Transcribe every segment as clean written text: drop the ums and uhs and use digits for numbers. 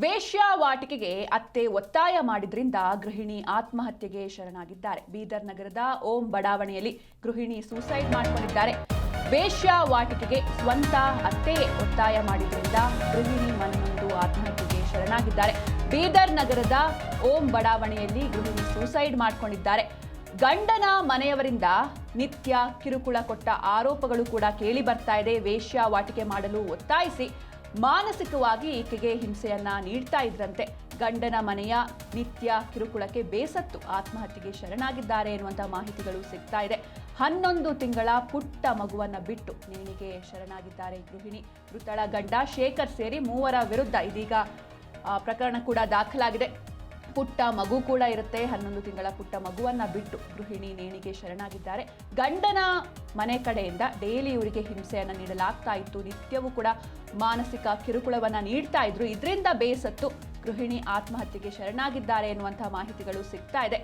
ವೇಶ್ಯಾವಾಟಿಕೆಗೆ ಅತ್ತೆ ಒತ್ತಾಯ ಮಾಡಿದ್ರಿಂದ ಗೃಹಿಣಿ ಆತ್ಮಹತ್ಯೆಗೆ ಶರಣಾಗಿದ್ದಾರೆ. ಬೀದರ್ ನಗರದ ಓಂ ಬಡಾವಣೆಯಲ್ಲಿ ಗೃಹಿಣಿ ಸೂಸೈಡ್ ಮಾಡಿಕೊಂಡಿದ್ದಾರೆ. ವೇಶ್ಯಾವಾಟಿಕೆಗೆ ಸ್ವಂತ ಅತ್ತೆಯೇ ಒತ್ತಾಯ ಮಾಡಿದ್ರಿಂದ ಗೃಹಿಣಿ ಮನನೊಂದು ಆತ್ಮಹತ್ಯೆಗೆ ಶರಣಾಗಿದ್ದಾರೆ. ಬೀದರ್ ನಗರದ ಓಂ ಬಡಾವಣೆಯಲ್ಲಿ ಗೃಹಿಣಿ ಸೂಸೈಡ್ ಮಾಡಿಕೊಂಡಿದ್ದಾರೆ. ಗಂಡನ ಮನೆಯವರಿಂದ ನಿತ್ಯ ಕಿರುಕುಳ ಕೊಟ್ಟ ಆರೋಪಗಳು ಕೂಡ ಕೇಳಿ ಬರ್ತಾ ಇದೆ. ವೇಶ್ಯಾವಾಟಿಕೆ ಮಾಡಲು ಒತ್ತಾಯಿಸಿ ಮಾನಸಿಕವಾಗಿ ಈಕೆಗೆ ಹಿಂಸೆಯನ್ನ ನೀಡ್ತಾ ಇದ್ರಂತೆ. ಗಂಡನ ಮನೆಯ ನಿತ್ಯ ಕಿರುಕುಳಕ್ಕೆ ಬೇಸತ್ತು ಆತ್ಮಹತ್ಯೆಗೆ ಶರಣಾಗಿದ್ದಾರೆ ಎನ್ನುವಂತಹ ಮಾಹಿತಿಗಳು ಸಿಗ್ತಾ ಇದೆ. 11 ತಿಂಗಳ ಪುಟ್ಟ ಮಗುವನ್ನ ಬಿಟ್ಟು ನೇಣಿಗೆ ಶರಣಾಗಿದ್ದಾರೆ ಗೃಹಿಣಿ. ಮೃತಳ ಗಂಡ ಶೇಖರ್ ಸೇರಿ 3 ವಿರುದ್ಧ ಇದೀಗ ಪ್ರಕರಣ ಕೂಡ ದಾಖಲಾಗಿದೆ. ಪುಟ್ಟ ಮಗು ಕೂಡ ಇರುತ್ತೆ. 11 ತಿಂಗಳ ಪುಟ್ಟ ಮಗುವನ್ನ ಬಿಟ್ಟು ಗೃಹಿಣಿ ನೇಣಿಗೆ ಶರಣಾಗಿದ್ದಾರೆ. ಗಂಡನ ಮನೆ ಕಡೆಯಿಂದ ಡೈಲಿ ಇವರಿಗೆ ಹಿಂಸೆಯನ್ನ ನೀಡಲಾಗ್ತಾ ಇತ್ತು. ನಿತ್ಯವೂ ಕೂಡ ಮಾನಸಿಕ ಕಿರುಕುಳವನ್ನ ನೀಡ್ತಾ ಇದ್ರು. ಇದರಿಂದ ಬೇಸತ್ತು ಗೃಹಿಣಿ ಆತ್ಮಹತ್ಯೆಗೆ ಶರಣಾಗಿದ್ದಾರೆ ಎನ್ನುವಂತಹ ಮಾಹಿತಿಗಳು ಸಿಗ್ತಾ ಇದೆ.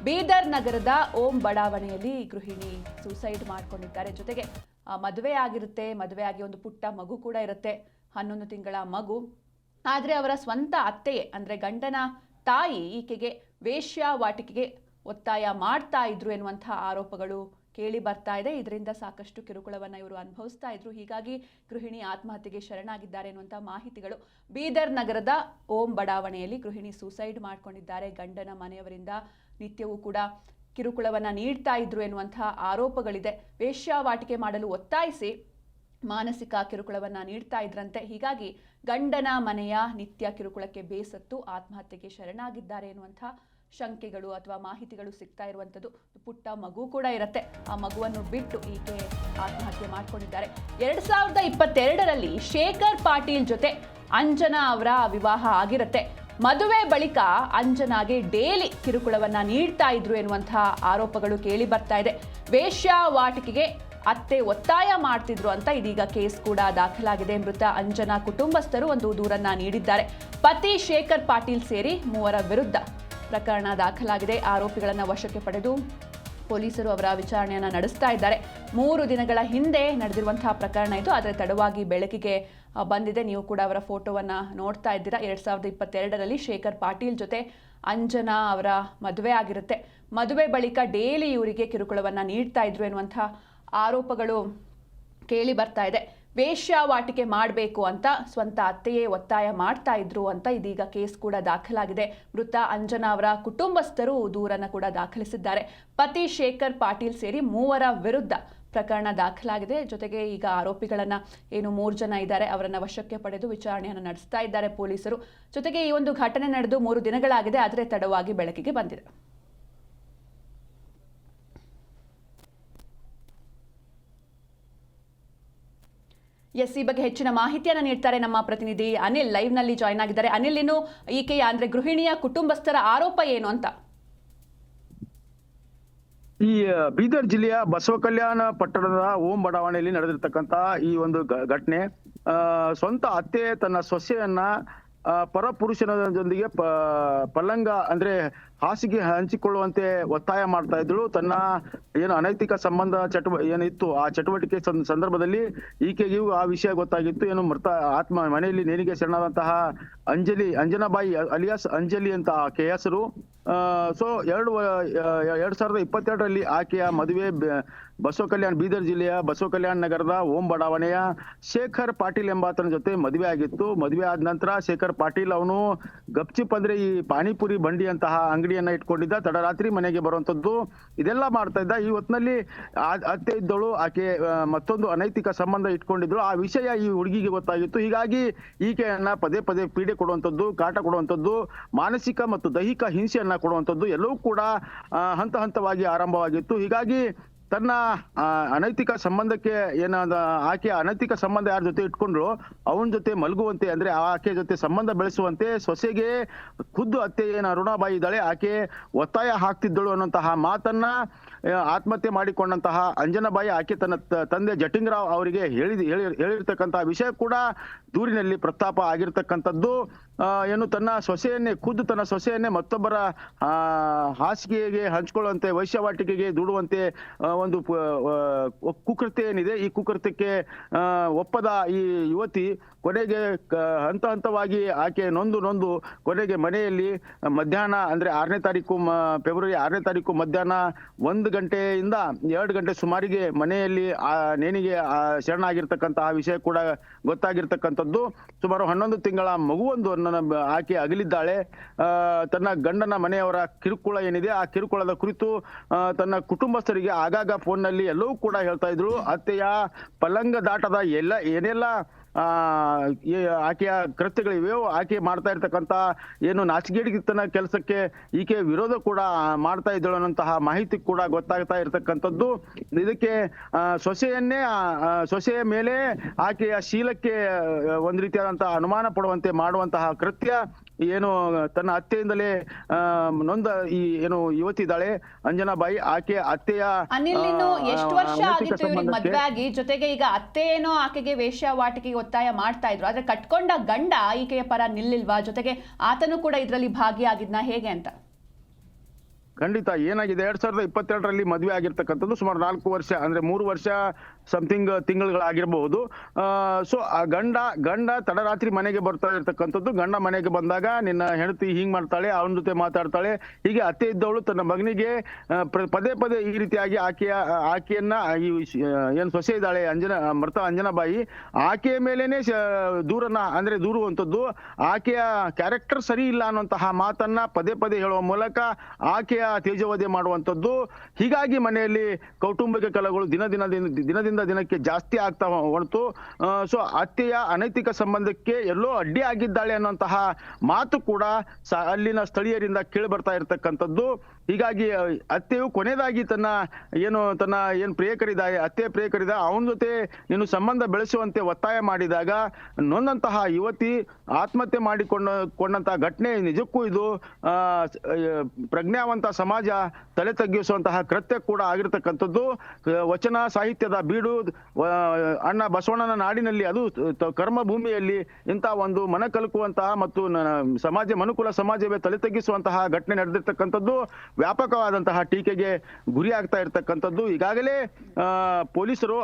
ಬೀದರ್ ನಗರದ ಓಂ ಬಡಾವಣೆಯಲ್ಲಿ ಗೃಹಿಣಿ ಸೂಸೈಡ್ ಮಾಡಿಕೊಂಡಿದ್ದಾರೆ. ಜೊತೆಗೆ ಮದುವೆ ಆಗಿರುತ್ತೆ. ಮದುವೆ ಆಗಿ ಒಂದು ಪುಟ್ಟ ಮಗು ಕೂಡ ಇರುತ್ತೆ, 11 ತಿಂಗಳ ಮಗು. ಆದರೆ ಅವರ ಸ್ವಂತ ಅತ್ತೆಯೇ ಅಂದ್ರೆ ಗಂಡನ ತಾಯಿ ಈಕೆಗೆ ವೇಶ್ಯಾವಾಟಿಕೆಗೆ ಒತ್ತಾಯ ಮಾಡ್ತಾ ಇದ್ರು ಎನ್ನುವಂತಹ ಆರೋಪಗಳು ಕೇಳಿ ಬರ್ತಾ ಇದೆ. ಇದರಿಂದ ಸಾಕಷ್ಟು ಕಿರುಕುಳವನ್ನ ಇವರು ಅನುಭವಿಸ್ತಾ ಇದ್ರು. ಹೀಗಾಗಿ ಗೃಹಿಣಿ ಆತ್ಮಹತ್ಯೆಗೆ ಶರಣಾಗಿದ್ದಾರೆ ಎನ್ನುವಂತಹ ಮಾಹಿತಿಗಳು. ಬೀದರ್ ನಗರದ ಓಂ ಬಡಾವಣೆಯಲ್ಲಿ ಗೃಹಿಣಿ ಸೂಸೈಡ್ ಮಾಡಿಕೊಂಡಿದ್ದಾರೆ. ಗಂಡನ ಮನೆಯವರಿಂದ ನಿತ್ಯವೂ ಕೂಡ ಕಿರುಕುಳವನ್ನ ನೀಡ್ತಾ ಇದ್ರು ಎನ್ನುವಂತಹ ಆರೋಪಗಳಿದೆ. ವೇಶ್ಯಾವಾಟಿಕೆ ಮಾಡಲು ಒತ್ತಾಯಿಸಿ ಮಾನಸಿಕ ಕಿರುಕುಳವನ್ನ ನೀಡ್ತಾ ಇದ್ರಂತೆ. ಹೀಗಾಗಿ ಗಂಡನ ಮನೆಯ ನಿತ್ಯ ಕಿರುಕುಳಕ್ಕೆ ಬೇಸತ್ತು ಆತ್ಮಹತ್ಯೆಗೆ ಶರಣಾಗಿದ್ದಾರೆ ಎನ್ನುವಂತಹ ಶಂಕೆಗಳು ಅಥವಾ ಮಾಹಿತಿಗಳು ಸಿಗ್ತಾ ಇರುವಂಥದ್ದು. ಪುಟ್ಟ ಮಗು ಕೂಡ ಇರುತ್ತೆ. ಆ ಮಗುವನ್ನು ಬಿಟ್ಟು ಈಕೆ ಆತ್ಮಹತ್ಯೆ ಮಾಡಿಕೊಂಡಿದ್ದಾರೆ. 2022ರಲ್ಲಿ ಶೇಖರ್ ಪಾಟೀಲ್ ಜೊತೆ ಅಂಜನಾ ಅವರ ವಿವಾಹ ಆಗಿರುತ್ತೆ. ಮದುವೆ ಬಳಿಕ ಅಂಜನಾಗೆ ಡೈಲಿ ಕಿರುಕುಳವನ್ನ ನೀಡ್ತಾ ಇದ್ರು ಎನ್ನುವಂತಹ ಆರೋಪಗಳು ಕೇಳಿ ಬರ್ತಾ ಇದೆ. ವೇಶ್ಯಾವಾಟಿಕೆಗೆ ಅತ್ತೆ ಒತ್ತಾಯ ಮಾಡ್ತಿದ್ರು ಅಂತ ಇದೀಗ ಕೇಸ್ ಕೂಡ ದಾಖಲಾಗಿದೆ. ಮೃತ ಅಂಜನಾ ಕುಟುಂಬಸ್ಥರು ಒಂದು ದೂರನ್ನ ನೀಡಿದ್ದಾರೆ. ಪತಿ ಶೇಖರ್ ಪಾಟೀಲ್ ಸೇರಿ 3 ವಿರುದ್ಧ ಪ್ರಕರಣ ದಾಖಲಾಗಿದೆ. ಆರೋಪಿಗಳನ್ನ ವಶಕ್ಕೆ ಪಡೆದು ಪೊಲೀಸರು ಅವರ ವಿಚಾರಣೆಯನ್ನ ನಡೆಸ್ತಾ ಇದ್ದಾರೆ. 3 ದಿನಗಳ ಹಿಂದೆ ನಡೆದಿರುವಂತಹ ಪ್ರಕರಣ ಇದು. ಆದರೆ ತಡವಾಗಿ ಬೆಳಕಿಗೆ ಬಂದಿದೆ. ನೀವು ಕೂಡ ಅವರ ಫೋಟೋವನ್ನ ನೋಡ್ತಾ ಇದ್ದೀರಾ. 2022ರಲ್ಲಿ ಶೇಖರ್ ಪಾಟೀಲ್ ಜೊತೆ ಅಂಜನಾ ಅವರ ಮದುವೆ ಆಗಿರುತ್ತೆ. ಮದುವೆ ಬಳಿಕ ಡೈಲಿ ಇವರಿಗೆ ಕಿರುಕುಳವನ್ನ ನೀಡ್ತಾ ಇದ್ರು ಎನ್ನುವಂತಹ ಆರೋಪಗಳು ಕೇಳಿ ಬರ್ತಾ ಇದೆ. ವೇಶ್ಯಾವಾಟಿಕೆ ಮಾಡಬೇಕು ಅಂತ ಸ್ವಂತ ಅತ್ತೆಯೇ ಒತ್ತಾಯ ಮಾಡ್ತಾ ಇದ್ರು ಅಂತ ಇದೀಗ ಕೇಸ್ ಕೂಡ ದಾಖಲಾಗಿದೆ. ಮೃತ ಅಂಜನಾ ಅವರ ಕುಟುಂಬಸ್ಥರು ದೂರನ್ನು ಕೂಡ ದಾಖಲಿಸಿದ್ದಾರೆ. ಪತಿ ಶೇಖರ್ ಪಾಟೀಲ್ ಸೇರಿ 3 ವಿರುದ್ಧ ಪ್ರಕರಣ ದಾಖಲಾಗಿದೆ. ಜೊತೆಗೆ ಈಗ ಆರೋಪಿಗಳನ್ನ ಏನು 3 ಜನ ಇದ್ದಾರೆ ಅವರನ್ನ ವಶಕ್ಕೆ ಪಡೆದು ವಿಚಾರಣೆಯನ್ನು ನಡೆಸ್ತಾ ಇದ್ದಾರೆ ಪೊಲೀಸರು. ಜೊತೆಗೆ ಈ ಒಂದು ಘಟನೆ ನಡೆದು 3 ದಿನಗಳಾಗಿದೆ. ಆದರೆ ತಡವಾಗಿ ಬೆಳಕಿಗೆ ಬಂದಿದೆ. ಎಸ್, ಈ ಬಗ್ಗೆ ಹೆಚ್ಚಿನ ಮಾಹಿತಿಯನ್ನು ನೀಡ್ತಾರೆ ನಮ್ಮ ಪ್ರತಿನಿಧಿ ಅನಿಲ್. ಲೈವ್ ನಲ್ಲಿ ಜಾಯ್ನ್ ಆಗಿದ್ದಾರೆ. ಅನಿಲ್, ಇನ್ನು ಈಕೆಯ ಅಂದ್ರೆ ಗೃಹಿಣಿಯ ಕುಟುಂಬಸ್ಥರ ಆರೋಪ ಏನು ಅಂತ? ಈ ಬೀದರ್ ಜಿಲ್ಲೆಯ ಬಸವಕಲ್ಯಾಣ ಪಟ್ಟಣದ ಓಂ ಬಡಾವಣೆಯಲ್ಲಿ ನಡೆದಿರ್ತಕ್ಕಂತ ಈ ಒಂದು ಘಟನೆ, ಸ್ವಂತ ಅತ್ತೆ ತನ್ನ ಸೊಸೆಯನ್ನ ಪರಪುರುಷನೊಂದಿಗೆ ಪಲ್ಲಂಗ ಅಂದ್ರೆ ಹಾಸಿಗೆ ಹಂಚಿಕೊಳ್ಳುವಂತೆ ಒತ್ತಾಯ ಮಾಡ್ತಾ ಇದ್ರು. ತನ್ನ ಏನು ಅನೈತಿಕ ಸಂಬಂಧ ಏನಿತ್ತು ಆ ಚಟುವಟಿಕೆ ಸಂದರ್ಭದಲ್ಲಿ ಈಕೆಗೂ ಆ ವಿಷಯ ಗೊತ್ತಾಗಿತ್ತು. ಏನು ಮೃತ ಆತ್ಮ ಮನೆಯಲ್ಲಿ ನೇಣಿಗೆ ಶರಣಾದಂತಹ ಅಂಜನಾಬಾಯಿ ಅಲಿಯಾಸ್ ಅಂಜಲಿ ಅಂತ ಆಕೆಯ ಹೆಸರು. ಸೊ 2022ರಲ್ಲಿ ಆಕೆಯ ಮದುವೆ ಬೀದರ್ ಜಿಲ್ಲೆಯ ಬಸವಕಲ್ಯಾಣ ನಗರದ ಓಂ ಬಡಾವಣೆಯ ಶೇಖರ್ ಪಾಟೀಲ್ ಎಂಬಾತನ ಜೊತೆ ಮದುವೆ ಆಗಿತ್ತು. ಮದುವೆ ಆದ ನಂತರ ಶೇಖರ್ ಪಾಟೀಲ್ ಅವನು ಗಪ್ಚಿಪ್ ಅಂದ್ರೆ ಈ ಪಾನಿಪುರಿ ಬಂಡಿ ಅಂತಹ ಅಂಗಡಿಯನ್ನ ಇಟ್ಕೊಂಡಿದ್ದ. ತಡರಾತ್ರಿ ಮನೆಗೆ ಬರುವಂತದ್ದು ಇದೆಲ್ಲ ಮಾಡ್ತಾ ಇದ್ದ. ಈ ಹೊತ್ತಿನಲ್ಲಿ ಅತ್ತೆ ಇದ್ದಳು, ಆಕೆ ಮತ್ತೊಂದು ಅನೈತಿಕ ಸಂಬಂಧ ಇಟ್ಕೊಂಡಿದ್ರು. ಆ ವಿಷಯ ಈ ಹುಡುಗಿಗೆ ಗೊತ್ತಾಗಿತ್ತು. ಹೀಗಾಗಿ ಈಕೆಯನ್ನ ಪದೇ ಪದೇ ಪೀಡೆ ಕೊಡುವಂತದ್ದು, ಕಾಟ ಕೊಡುವಂತದ್ದು, ಮಾನಸಿಕ ಮತ್ತು ದೈಹಿಕ ಹಿಂಸೆಯನ್ನ ಕೊಡುವಂತದ್ದು ಎಲ್ಲವೂ ಕೂಡ ಹಂತ ಹಂತವಾಗಿ ಆರಂಭವಾಗಿತ್ತು. ಹೀಗಾಗಿ ತನ್ನ ಅನೈತಿಕ ಸಂಬಂಧಕ್ಕೆ ಏನಾದ ಆಕೆ ಅನೈತಿಕ ಸಂಬಂಧ ಯಾರ ಜೊತೆ ಇಟ್ಕೊಂಡ್ರು ಅವನ ಜೊತೆ ಮಲಗುವಂತೆ ಅಂದ್ರೆ ಆಕೆ ಜೊತೆ ಸಂಬಂಧ ಬೆಳೆಸುವಂತೆ ಸೊಸೆಗೆ ಖುದ್ದು ಅತ್ತೆ ಏನು ಅರುಣಾಬಾಯಿ ಇದ್ದಾಳೆ ಆಕೆ ಒತ್ತಾಯ ಹಾಕ್ತಿದ್ದಳು ಅನ್ನುವಂತಹ ಮಾತನ್ನ ಆತ್ಮಹತ್ಯೆ ಮಾಡಿಕೊಂಡಂತಹ ಅಂಜನಾಬಾಯಿ ಆಕೆ ತನ್ನ ತಂದೆ ಜಟಿಂಗರಾವ್ ಅವರಿಗೆ ಹೇಳಿರ್ತಕ್ಕಂತಹ ವಿಷಯ ಕೂಡ ದೂರಿನಲ್ಲಿ ಪ್ರಸ್ತಾಪ ಆಗಿರ್ತಕ್ಕಂಥದ್ದು. ಏನು ತನ್ನ ಸೊಸೆಯನ್ನೇ ಮತ್ತೊಬ್ಬರ ಹಾಸಿಗೆಗೆ ಹಂಚಿಕೊಳ್ಳುವಂತೆ, ವೈಶ್ಯವಾಟಿಕೆಗೆ ದೂಡುವಂತೆ ಒಂದು ಕುಕೃತ್ಯ ಏನಿದೆ, ಈ ಕುಕೃತ್ಯಕ್ಕೆ ಒಪ್ಪದ ಈ ಯುವತಿ ಕೊನೆಗೆ ಹಂತವಾಗಿ ಆಕೆ ನೊಂದು ಕೊನೆಗೆ ಮನೆಯಲ್ಲಿ ಮಧ್ಯಾಹ್ನ ಅಂದ್ರೆ ಫೆಬ್ರವರಿ 6ನೇ ತಾರೀಕು ಮಧ್ಯಾಹ್ನ 1 ಗಂಟೆಯಿಂದ 2 ಗಂಟೆ ಸುಮಾರಿಗೆ ಮನೆಯಲ್ಲಿ ನೇಣಿಗೆ ಶರಣಾಗಿರ್ತಕ್ಕಂತಹ ವಿಷಯ ಕೂಡ ಗೊತ್ತಾಗಿರ್ತಕ್ಕಂಥದ್ದು. ಸುಮಾರು 11 ತಿಂಗಳ ಮಗುವೊಂದು ಆಕೆ ಅಗಲಿದ್ದಾಳೆ. ತನ್ನ ಗಂಡನ ಮನೆಯವರ ಕಿರುಕುಳ ಏನಿದೆ, ಆ ಕಿರುಕುಳದ ಕುರಿತು ತನ್ನ ಕುಟುಂಬಸ್ಥರಿಗೆ ಆಗಾಗ ಫೋನ್ನಲ್ಲಿ ಎಲ್ಲವೂ ಕೂಡ ಹೇಳ್ತಾ ಇದ್ರು. ಅತ್ತೆಯ ಪಲ್ಲಂಗ ದಾಟದ ಏನೆಲ್ಲ ಆಕೆಯ ಕೃತ್ಯಗಳಿವೆಯೋ, ಆಕೆ ಮಾಡ್ತಾ ಇರ್ತಕ್ಕಂಥ ಏನು ನಾಚಿಕೆಡಿತನ ಕೆಲಸಕ್ಕೆ ಈಕೆ ವಿರೋಧ ಕೂಡ ಮಾಡ್ತಾ ಇದ್ದಳು ಅನ್ನೋಂತಹ ಮಾಹಿತಿ ಕೂಡ ಗೊತ್ತಾಗ್ತಾ ಇರ್ತಕ್ಕಂಥದ್ದು. ಇದಕ್ಕೆ ಸೊಸೆಯ ಮೇಲೆ ಆಕೆಯ ಶೀಲಕ್ಕೆ ಒಂದು ರೀತಿಯಾದಂತಹ ಅನುಮಾನ ಪಡುವಂತೆ ಮಾಡುವಂತಹ ಕೃತ್ಯ ಏನು ತನ್ನ ಅತ್ತೆಯಿಂದಲೇ ನೊಂದ ಈ ಏನು ಯುವತಿ ಇದ್ದಾಳೆ ಅಂಜನಾಬಾಯಿ, ಆಕೆ ಅತ್ತೆಯ ಅನಿಲ್, ಇನ್ನು ಎಷ್ಟು ವರ್ಷ ಆಗಿತ್ತು ಇವ್ರಿಗೆ ಮದ್ವೆ ಆಗಿ? ಜೊತೆಗೆ ಈಗ ಅತ್ತೆ ಏನೋ ಆಕೆಗೆ ವೇಶ್ಯಾವಾಟಿಕೆಗೆ ಒತ್ತಾಯ ಮಾಡ್ತಾ ಇದ್ರು, ಆದ್ರೆ ಕಟ್ಕೊಂಡ ಗಂಡ ಈಕೆಯ ಪರ ನಿಲ್ಲಿಲ್ವಾ? ಜೊತೆಗೆ ಆತನು ಕೂಡ ಇದರಲ್ಲಿ ಭಾಗಿಯಾಗಿದ್ನ, ಹೇಗೆ ಅಂತ? ಖಂಡಿತ ಏನಾಗಿದೆ, 2022ರಲ್ಲಿ ಮದುವೆ ಆಗಿರ್ತಕ್ಕಂಥದ್ದು. ಸುಮಾರು 4 ವರ್ಷ ಅಂದ್ರೆ 3 ವರ್ಷ ಸಮಥಿಂಗ್ ತಿಂಗಳುಗಳಾಗಿರಬಹುದು. ಸೊ ಆ ಗಂಡ ತಡರಾತ್ರಿ ಮನೆಗೆ ಬರ್ತಾ ಇರ್ತಕ್ಕಂಥದ್ದು. ಗಂಡ ಮನೆಗೆ ಬಂದಾಗ ನಿನ್ನ ಹೆಂಡತಿ ಹಿಂಗ್ ಮಾಡ್ತಾಳೆ, ಅವನ ಜೊತೆ ಮಾತಾಡ್ತಾಳೆ, ಹೀಗೆ ಅತ್ತೆ ಇದ್ದವಳು ತನ್ನ ಮಗನಿಗೆ ಪದೇ ಈ ರೀತಿಯಾಗಿ ಆಕೆಯನ್ನ ಏನ್ ಸೊಸೆ ಇದ್ದಾಳೆ ಮೃತ ಅಂಜನಾಬಾಯಿ, ಆಕೆಯ ಮೇಲೇನೆ ದೂರುವಂಥದ್ದು. ಆಕೆಯ ಕ್ಯಾರೆಕ್ಟರ್ ಸರಿ ಇಲ್ಲ ಅನ್ನುವಂತಹ ಮಾತನ್ನ ಪದೇ ಹೇಳುವ ಮೂಲಕ ಆಕೆಯ ತೇಜೋವಧೆ ಮಾಡುವಂಥದ್ದು. ಹೀಗಾಗಿ ಮನೆಯಲ್ಲಿ ಕೌಟುಂಬಿಕ ಕಲಹಗಳು ದಿನದಿಂದ ದಿನಕ್ಕೆ ಜಾಸ್ತಿ ಆಗ್ತಾ ಹೊರತು ಸೊ ಅತ್ತೆಯ ಅನೈತಿಕ ಸಂಬಂಧಕ್ಕೆ ಎಲ್ಲೋ ಅಡ್ಡಿ ಆಗಿದ್ದಾಳೆ ಅನ್ನುವಂತಹ ಮಾತು ಕೂಡ ಅಲ್ಲಿನ ಸ್ಥಳೀಯರಿಂದ ಕೇಳಿ ಬರ್ತಾ ಇರತಕ್ಕಂಥದ್ದು. ಹೀಗಾಗಿ ಅತ್ತೆಯು ಕೊನೆಯದಾಗಿ ತನ್ನ ಪ್ರಿಯಕರಿದ ಅವನ ಜೊತೆ ನೀನು ಸಂಬಂಧ ಬೆಳೆಸುವಂತೆ ಒತ್ತಾಯ ಮಾಡಿದಾಗ ನೊಂದಂತಹ ಯುವತಿ ಆತ್ಮಹತ್ಯೆ ಮಾಡಿಕೊಂಡಂತಹ ಘಟನೆ ನಿಜಕ್ಕೂ ಇದು ಪ್ರಜ್ಞಾವಂತ ಸಮಾಜ ತಲೆ ತಗ್ಗಿಸುವಂತಹ ಕೃತ್ಯ ಕೂಡ ಆಗಿರ್ತಕ್ಕಂಥದ್ದು. ವಚನ ಸಾಹಿತ್ಯದ ಬೀಡು ಅಣ್ಣ ಬಸವಣ್ಣನ ನಾಡಿನಲ್ಲಿ, ಅದು ಕರ್ಮ ಭೂಮಿಯಲ್ಲಿ ಇಂಥ ಒಂದು ಮನ ಕಲಕುವಂತಹ ಮತ್ತು ಮನುಕುಲ ಸಮಾಜವೇ ತಲೆ ತಗ್ಗಿಸುವಂತಹ ಘಟನೆ ನಡೆದಿರ್ತಕ್ಕಂಥದ್ದು ವ್ಯಾಪಕವಾದಂತಹ ಟೀಕೆಗೆ ಗುರಿ ಆಗ್ತಾ ಇರ್ತಕ್ಕಂಥದ್ದು. ಈಗಾಗಲೇ ಪೊಲೀಸರು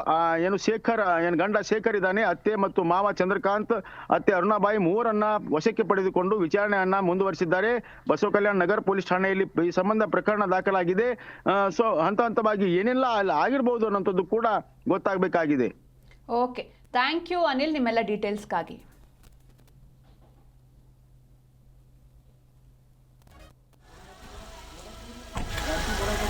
ಗಂಡ ಶೇಖರ್ ಇದ್ದಾನೆ, ಅತ್ತೆ ಮತ್ತು ಮಾವ ಚಂದ್ರಕಾಂತ್, ಅತ್ತೆ ಅರುಣಾಬಾಯಿ ಮೂವರನ್ನ ವಶಕ್ಕೆ ಪಡೆದುಕೊಂಡು ವಿಚಾರಣೆಯನ್ನ ಮುಂದುವರಿಸಿದ್ದಾರೆ. ಬಸವ ಕಲ್ಯಾಣ ನಗರ ಪೊಲೀಸ್ ಠಾಣೆಯಲ್ಲಿ ಈ ಸಂಬಂಧ ಪ್ರಕರಣ ದಾಖಲಾಗಿದೆ. ಸೊ ಹಂತವಾಗಿ ಏನೆಲ್ಲ ಅಲ್ಲಿ ಆಗಿರ್ಬೋದು ಅನ್ನೋಂಥದ್ದು ಕೂಡ ಗೊತ್ತಾಗಬೇಕಾಗಿದೆ. ಓಕೆ, ಥ್ಯಾಂಕ್ ಯು ಅನಿಲ್, ನಿಮ್ಮೆಲ್ಲ ಡೀಟೇಲ್ಸ್ಗಾಗಿ.